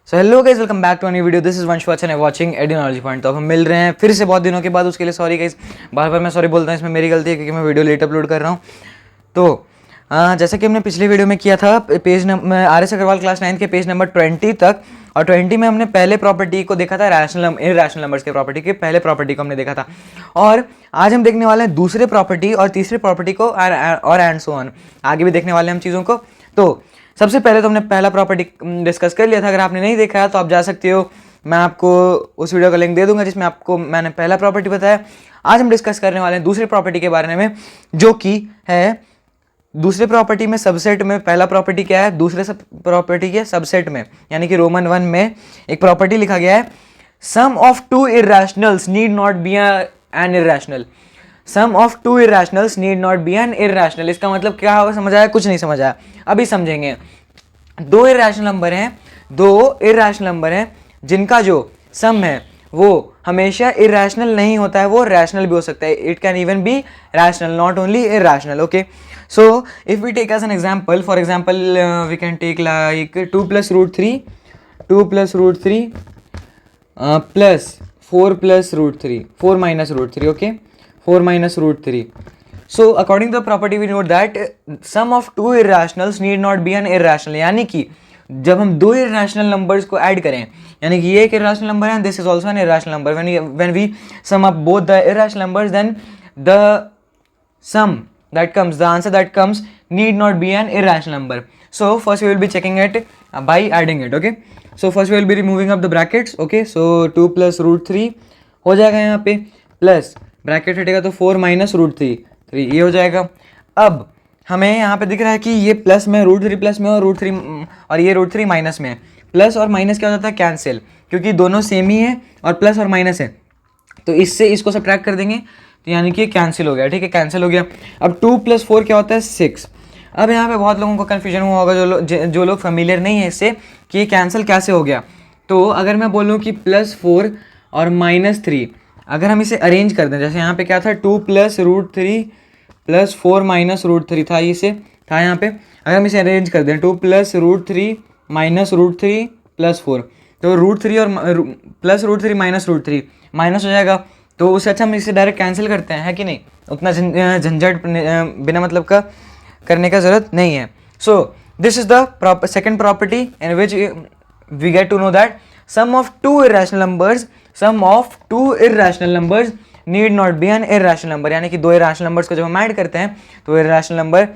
So hello guys, welcome back to a new video. This is वंश वाचन है watching एडियोलॉजी point. तो अब हम मिल रहे हैं फिर से बहुत दिनों के बाद, उसके लिए सॉरी गाइस। बार बार मैं सॉरी बोलता हूँ, इसमें मेरी गलती है क्योंकि मैं वीडियो लेट अपलोड कर रहा हूँ। तो जैसा कि हमने पिछले वीडियो में किया था, page number R S Agarwal class 9 के पेज नंबर 20 तक, और 20 में हमने पहले प्रॉपर्टी को देखा था, रैशनल इरैशनल नंबर्स के प्रॉपर्टी के पहले प्रॉपर्टी को हमने देखा था। और आज हम देखने वाले हैं दूसरे प्रॉपर्टी और तीसरे प्रॉपर्टी को, और एंड सो ऑन आगे भी देखने वाले हैं हम चीज़ों को। तो सबसे पहले तो हमने पहला प्रॉपर्टी डिस्कस कर लिया था। अगर आपने नहीं देखा है तो आप जा सकते हो, मैं आपको उस वीडियो का लिंक दे दूंगा जिसमें आपको मैंने पहला प्रॉपर्टी बताया। आज हम डिस्कस करने वाले हैं दूसरी प्रॉपर्टी के बारे में, जो कि है दूसरे प्रॉपर्टी में सबसेट में पहला प्रॉपर्टी क्या है, दूसरे प्रॉपर्टी के सबसेट में, यानी कि रोमन 1 में एक प्रॉपर्टी लिखा गया है, sum of two irrationals need not be an irrational. Sum of two irrationals need not be an irrational. इसका मतलब क्या होगा, समझ आया? कुछ नहीं समझ आया, अभी समझेंगे। दो इरैशनल नंबर हैं जिनका जो सम है वो हमेशा इरैशनल नहीं होता है, वो रैशनल भी हो सकता है। It can even be rational, not only irrational. Okay, so if we take as an example, for example we can take like 2 + √3 plus 4 + √3 4 - √3, okay, 4 - √3. So according to the property we note that sum of two irrationals need not be an irrational. यानी कि जब हम दो irrational numbers को add करें, यानी कि ये एक irrational number है, this is also an irrational number. When we sum up both the irrational numbers, then the sum that comes, the answer that comes need not be an irrational number. So first we will be checking it by adding it. Okay, so first we will be removing up the brackets. Okay, so 2 + √3 हो जाएगा यहाँ पे, plus bracket हटेगा तो 4 - √3 ये हो जाएगा। अब हमें यहाँ पे दिख रहा है कि ये प्लस में, √3 प्लस में और √3 और ये √3 माइनस में है। प्लस और माइनस क्या हो जाता है, कैंसिल, क्योंकि दोनों सेम ही है और प्लस और माइनस है, तो इससे इसको सब्ट्रैक्ट कर देंगे तो यानी कि कैंसिल हो गया। ठीक है, कैंसिल हो गया। अब 2 + 4 क्या होता है, 6। अब यहाँ पे बहुत लोगों को कन्फ्यूजन हुआ होगा, जो लोग फेमिलियर नहीं है इससे, कि ये कैंसिल कैसे हो गया। तो अगर मैं बोलूँ कि +4 और -3, अगर हम इसे अरेंज कर दें, जैसे यहाँ पे क्या था, 2 + √3 प्लस 4 - √3 था, इसे था यहाँ पे। अगर हम इसे अरेंज कर दें, 2 + √3 -√3 प्लस 4, तो √3 और प्लस √3 -√3 माइनस हो जाएगा। तो उससे अच्छा हम इसे डायरेक्ट कैंसिल करते हैं, है कि नहीं? उतना झंझट बिना मतलब का करने का ज़रूरत नहीं है। So this is the second property in which we get to know that sum of two irrational numbers need not be an irrational number. यानी कि दो इरैशनल नंबर्स को जब हम ऐड करते हैं तो इरैशनल नंबर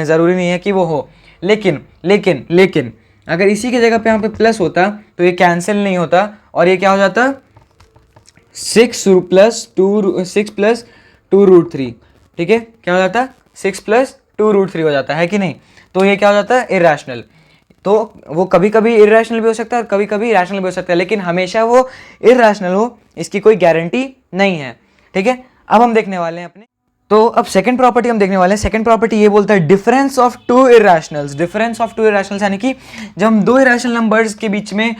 ज़रूरी नहीं है कि वो हो, लेकिन अगर इसी की जगह पे यहाँ पे प्लस होता तो ये कैंसिल नहीं होता और ये क्या हो जाता, 6 + 2 √3। ठीक है, क्या हो जाता, 6 + 2 √3 हो जाता है कि नहीं? तो ये क्या हो जाता है, इरैशनल। तो वो कभी कभी इरैशनल भी हो सकता है और कभी कभी रैशनल भी हो सकता है, लेकिन हमेशा वो इरैशनल हो इसकी कोई गारंटी नहीं है। ठीक है, अब हम देखने वाले हैं अपने, तो अब सेकंड प्रॉपर्टी हम देखने वाले हैं। सेकंड प्रॉपर्टी ये बोलता है difference of two irrationals. Difference of two irrationals यानी कि जब हम दो इरैशनल नंबर्स के बीच में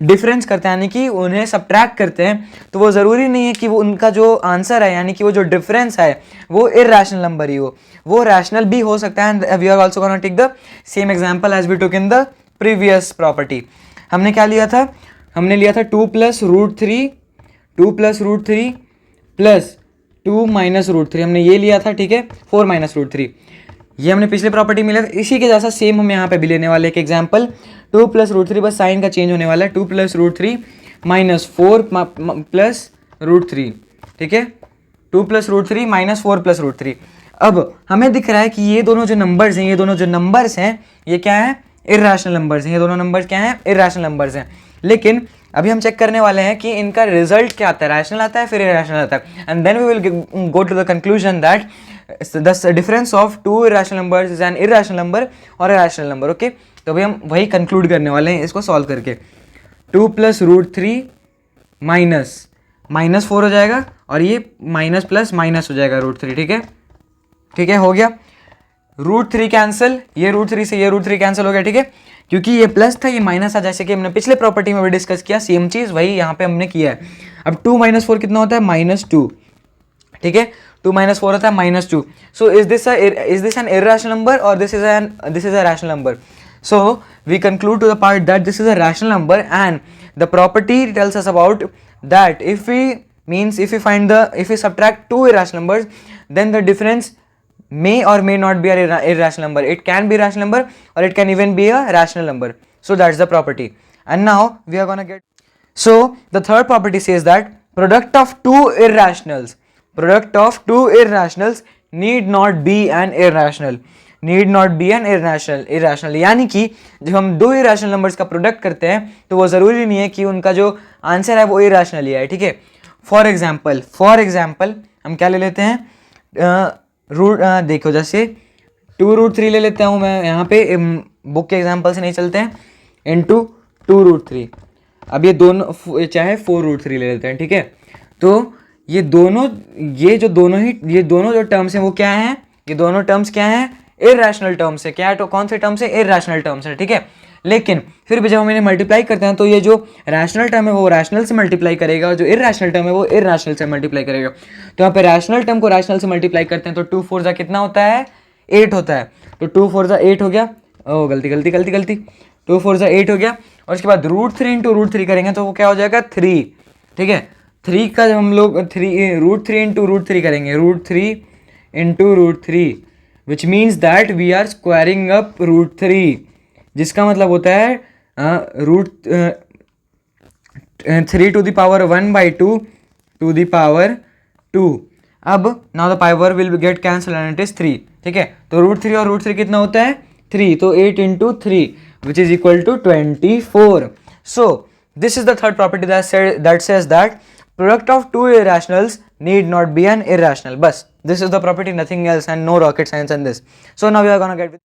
डिफरेंस करते हैं, यानी कि उन्हें सब्ट्रैक्ट करते हैं, तो वो ज़रूरी नहीं है कि वो उनका जो आंसर है, यानी कि वो जो डिफरेंस है वो इरैशनल नंबर ही हो, वो रैशनल भी हो सकता है। We are also gonna take the same example as we took in the previous property. हमने क्या लिया था, हमने लिया था 2 + √3 प्लस 2 - √3, हमने ये लिया था। ठीक है, 4 - √3 ये हमने पिछले प्रॉपर्टी में लिया था। इसी के जैसा सेम हम यहाँ पे भी लेने वाले एक एग्जांपल, 2 + √3, बस साइन का चेंज होने वाला है, 2 + √3 -4 + √3। ठीक है, 2 + √3 -4 + √3। अब हमें दिख रहा है कि ये दोनों जो नंबर्स हैं, ये क्या है, इरैशनल नंबर्स हैं। ये दोनों नंबर्स क्या हैं, इरैशनल नंबर्स हैं। लेकिन अभी हम चेक करने वाले हैं कि इनका रिजल्ट क्या आता है, रैशनल आता है फिर इरैशनल आता है, and then we will go to the conclusion that the difference of two irrational numbers is an irrational number और अ रैशनल नंबर। ओके, तो अभी हम वही कंक्लूड करने वाले हैं इसको सॉल्व करके। 2 + √3 -4 हो जाएगा और ये माइनस प्लस माइनस हो जाएगा √3। ठीक है, हो गया। √3 कैंसिल, ये √3 से ये √3 कैंसिल हो गया। ठीक है, क्योंकि ये प्लस था ये माइनस था, जैसे कि हमने पिछले प्रॉपर्टी में भी डिस्कस किया, सेम चीज़ वही यहाँ पे हमने किया है। अब 2 - 4 कितना होता है, -2। ठीक है, 2 - 4 होता है -2। So is this an irrational number और this is a rational number? So we conclude to the part that this is a rational number, and the property tells us about that if we subtract two irrational numbers, then the difference may or may not be an irrational number. It can be a rational number or it can even be a rational number. So that's the property. And now we are gonna get, so the third property says that product of two irrationals need not be an irrational. यानी कि जब हम दो irrational numbers का product करते हैं तो वो जरूरी नहीं है कि उनका जो आंसर है वो इरेशनल ही है, ठीक है. फॉर एग्जाम्पल हम क्या ले लेते हैं, देखो जैसे 2√3 ले लेता हूँ मैं यहाँ पे, बुक के एग्जाम्पल से नहीं चलते हैं, इंटू 2√3. अब ये दोनों चाहे 4√3 ले लेते हैं, ठीक है. तो ये दोनों जो टर्म्स हैं वो क्या हैं, ये दोनों टर्म्स क्या हैं, इरैशनल टर्म्स है. क्या है तो कौन से टर्म्स है, इरैशनल टर्म्स है, ठीक है. लेकिन फिर भी जब हम इन्हें मल्टीप्लाई करते हैं तो ये जो रैशनल टर्म है वो रैशनल से मल्टीप्लाई करेगा और जो इरैशनल टर्म है वो इरैशनल से मल्टीप्लाई करेगा. तो यहाँ पे रैशनल टर्म को रैशनल से मल्टीप्लाई करते हैं तो 2 4 कितना होता है, 8 होता है. तो 2 4 8 हो गया, ओ गलती 2 4 8 हो गया. और उसके बाद √3 इंटू √3 करेंगे तो वो क्या हो जाएगा, 3, ठीक है. 3 का जब हम लोग √3 इंटू √3 करेंगे, √3 into √3, which means that we are squaring up √3, जिसका मतलब होता है √3 to the power 1/2 to the power 2. अब now the power will get cancel and it is 3, ठीक है. तो √3 और √3 कितना होता है, 3, तो 8 into 3 which is equal to 24. So this is the third property that says that product of two irrationals need not be an irrational. Bas, this is the property, nothing else, and no rocket science in this. So now we are gonna get with.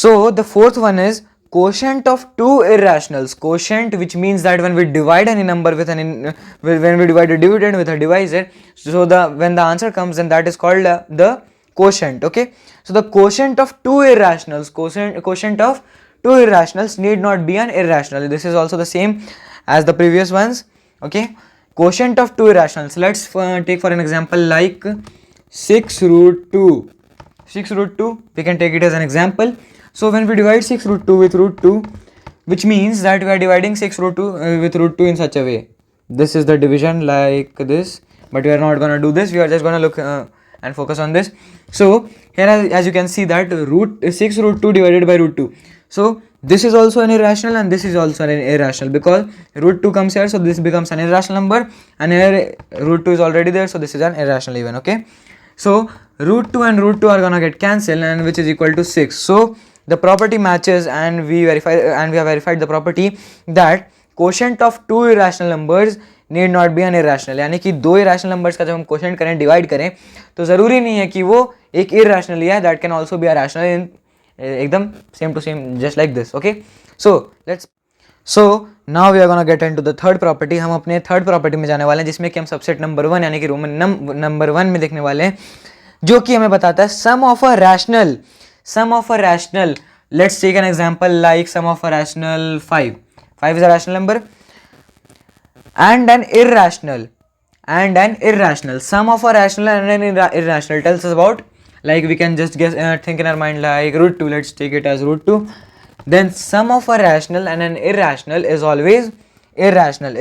So the fourth one is quotient of two irrationals. Quotient, which means that when we divide any number with when we divide a dividend with a divisor, so when the answer comes, then that is called the quotient. Okay. So the quotient of two irrationals, quotient of two irrationals need not be an irrational. This is also the same as the previous ones. Okay. Quotient of two irrationals. Let's take for an example like 6√2. 6√2. We can take it as an example. So when we divide 6√2 with √2, which means that we are dividing 6√2 with √2 in such a way. This is the division like this, but we are not gonna do this. We are just gonna look and focus on this. So here as you can see that 6√2 divided by √2. So this is also an irrational and this is also an irrational because √2 comes here, so this becomes an irrational number, and here √2 is already there, so this is an irrational even. Okay. So √2 and √2 are gonna get cancelled, and which is equal to 6. So the property matches, and we have verified the property that quotient of two irrational numbers need not be an irrational. यानी कि दो irrational numbers का जब हम quotient करें, divide करें, तो ज़रूरी नहीं है कि वो एक irrational है, that can also be a rational in एकदम same to same just like this. Okay. So now we are gonna get into the third property. हम अपने third property में जाने वाले हैं जिसमें कि हम subset number 1 यानी कि रोमन नंबर 1 में देखने वाले हैं, जो कि हमें बताता है sum of a rational. Let's take an example like sum of a rational 5. 5 is a rational number and an irrational. Sum of a rational and an irrational tells us about, like we can just guess, think in our mind like √2. Let's take it as √2. Then sum of a rational and an irrational is always irrational,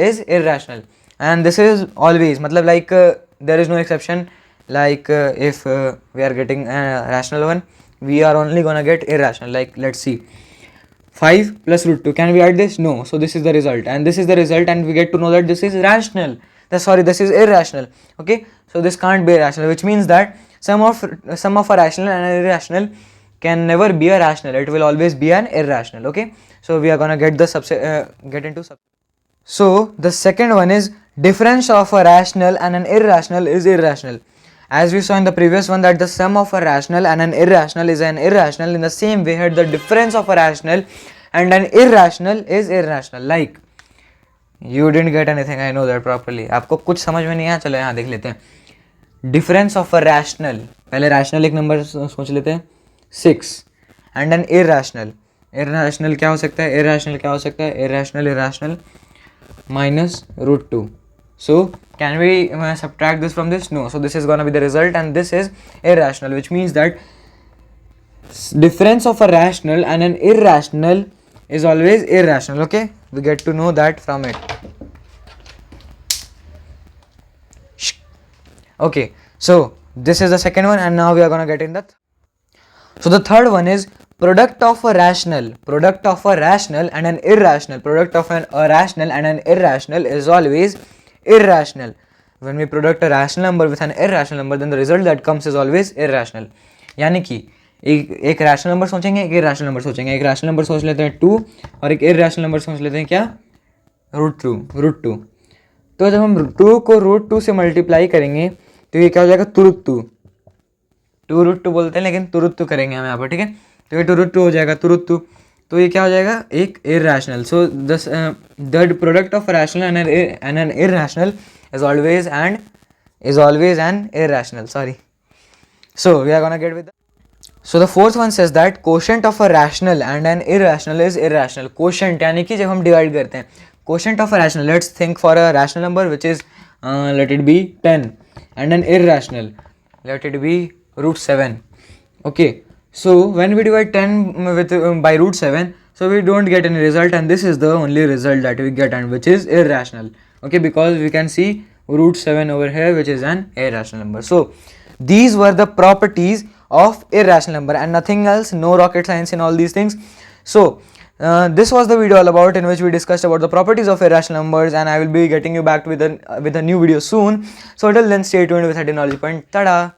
and this is always, matlab like there is no exception. Like if we are getting a rational one, we are only gonna get irrational. Like let's see, 5 plus √2. Can we add this? No. So this is the result, and this is the result, and we get to know that this is rational. This is irrational. Okay. So this can't be irrational, which means that sum of a rational and an irrational can never be a rational. It will always be an irrational. Okay. So we are gonna get the get into subset. So the second one is difference of a rational and an irrational is irrational. As we saw in the previous one that the sum of a rational and an irrational is an irrational, in the same way here the difference of a rational and an irrational is irrational. Like you didn't get anything, I know that properly. आपको कुछ समझ में नहीं आया, चलो यहाँ देख लेते हैं. Difference of a rational, पहले rational एक नंबर सोच लेते हैं 6, and an irrational क्या हो सकता है, irrational minus √2. So can we subtract this from this? No. So this is gonna be the result, and this is irrational, which means that difference of a rational and an irrational is always irrational. Okay, we get to know that from it. Okay, so this is the second one, and now we are gonna get in the so the third one is product of a rational and an irrational. Product of a rational and an irrational is always irrational. When we product a rational number with an irrational number, then the result that comes is always irrational. यानी कि एक rational number सोचेंगे, एक irrational number सोचेंगे. एक rational number सोच लेते हैं 2 और एक इरैशनल नंबर सोच लेते हैं क्या, रूट टू. तो जब हम 2 को √2 से मल्टीप्लाई करेंगे तो ये क्या हो जाएगा, तुरुत्तु. 2√2 बोलते हैं लेकिन तुरुत्तु करेंगे हम यहाँ पर, ठीक है. तो ये 2√2 हो जाएगा, तुरुत्तु. तो ये क्या हो जाएगा, एक irrational. So the product of rational and an irrational is always an irrational. Sorry. So we are gonna get with so the fourth one says that quotient of a rational and an irrational is irrational. Quotient यानी कि जब हम divide करते हैं, quotient of a rational, let's think for a rational number which is let it be 10 and an irrational, let it be √7. Okay, so when we divide 10 with by √7, so we don't get any result, and this is the only result that we get, and which is irrational. Okay, because we can see √7 over here, which is an irrational number. So these were the properties of irrational number and nothing else. No rocket science in all these things. So this was the video all about, in which we discussed about the properties of irrational numbers, and I will be getting you back with a new video soon. So until then, stay tuned with Technology Point. Tada!